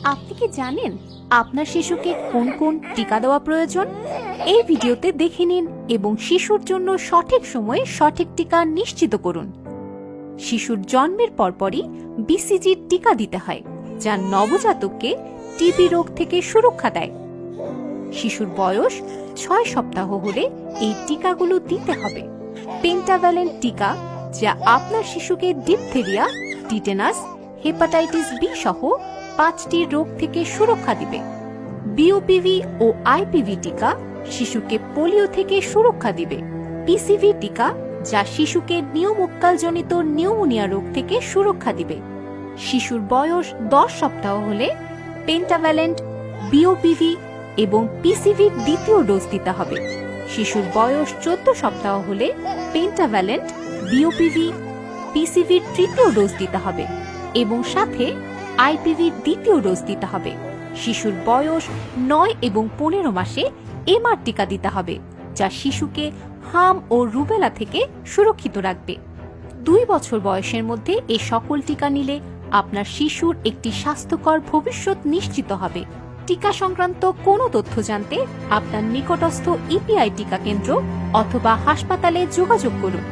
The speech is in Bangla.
আপনি কি জানেন আপনার শিশুকে কোন কোন টিকা দেওয়া প্রয়োজন? এই ভিডিওতে দেখে নিন এবং শিশুর জন্য সঠিক সময়ে সঠিক টিকা নিশ্চিত করুন। শিশুর জন্মের পরপরই বিসিজির টিকা দিতে হয়, যা নবজাতককে টিবি রোগ থেকে সুরক্ষা দেয়। শিশুর বয়স 6 সপ্তাহ হলে এই টিকাগুলো দিতে হবে। পেন্টাভ্যালেন্ট টিকা, যা আপনার শিশুকে ডিপথেরিয়া, টিটেনাস, হেপাটাইটিস বি সহ 5টি রোগ থেকে সুরক্ষা দিবে। বিওপিভি ও আইপিভি টিকা শিশুকে পোলিও থেকে সুরক্ষা দিবে। পিসিভি টিকা, যা শিশুকে নিউমোক্কালজনিত নিউমোনিয়া রোগ থেকে সুরক্ষা দিবে। শিশুর বয়স 10 সপ্তাহ হলে পেন্টাভ্যালেন্ট, বিওপিভি এবং পিসিভির দ্বিতীয় ডোজ দিতে হবে। শিশুর বয়স 14 সপ্তাহ হলে পেন্টাভ্যালেন্ট, বিওপিভি, পিসিভির তৃতীয় ডোজ দিতে হবে এবং সাথে আইপিভির দ্বিতীয় ডোজ দিতে হবে। শিশুর বয়স 9 এবং 15 মাসে এমআর টিকা দিতে হবে, যা শিশুকে হাম ও রুবেলা থেকে সুরক্ষিত রাখবে। 2 বছর বয়সের মধ্যে এই সকল টিকা নিলে আপনার শিশুর একটি স্বাস্থ্যকর ভবিষ্যৎ নিশ্চিত হবে। টিকা সংক্রান্ত কোনো তথ্য জানতে আপনার নিকটস্থ ইপিআই টিকা কেন্দ্র অথবা হাসপাতালে যোগাযোগ করুন।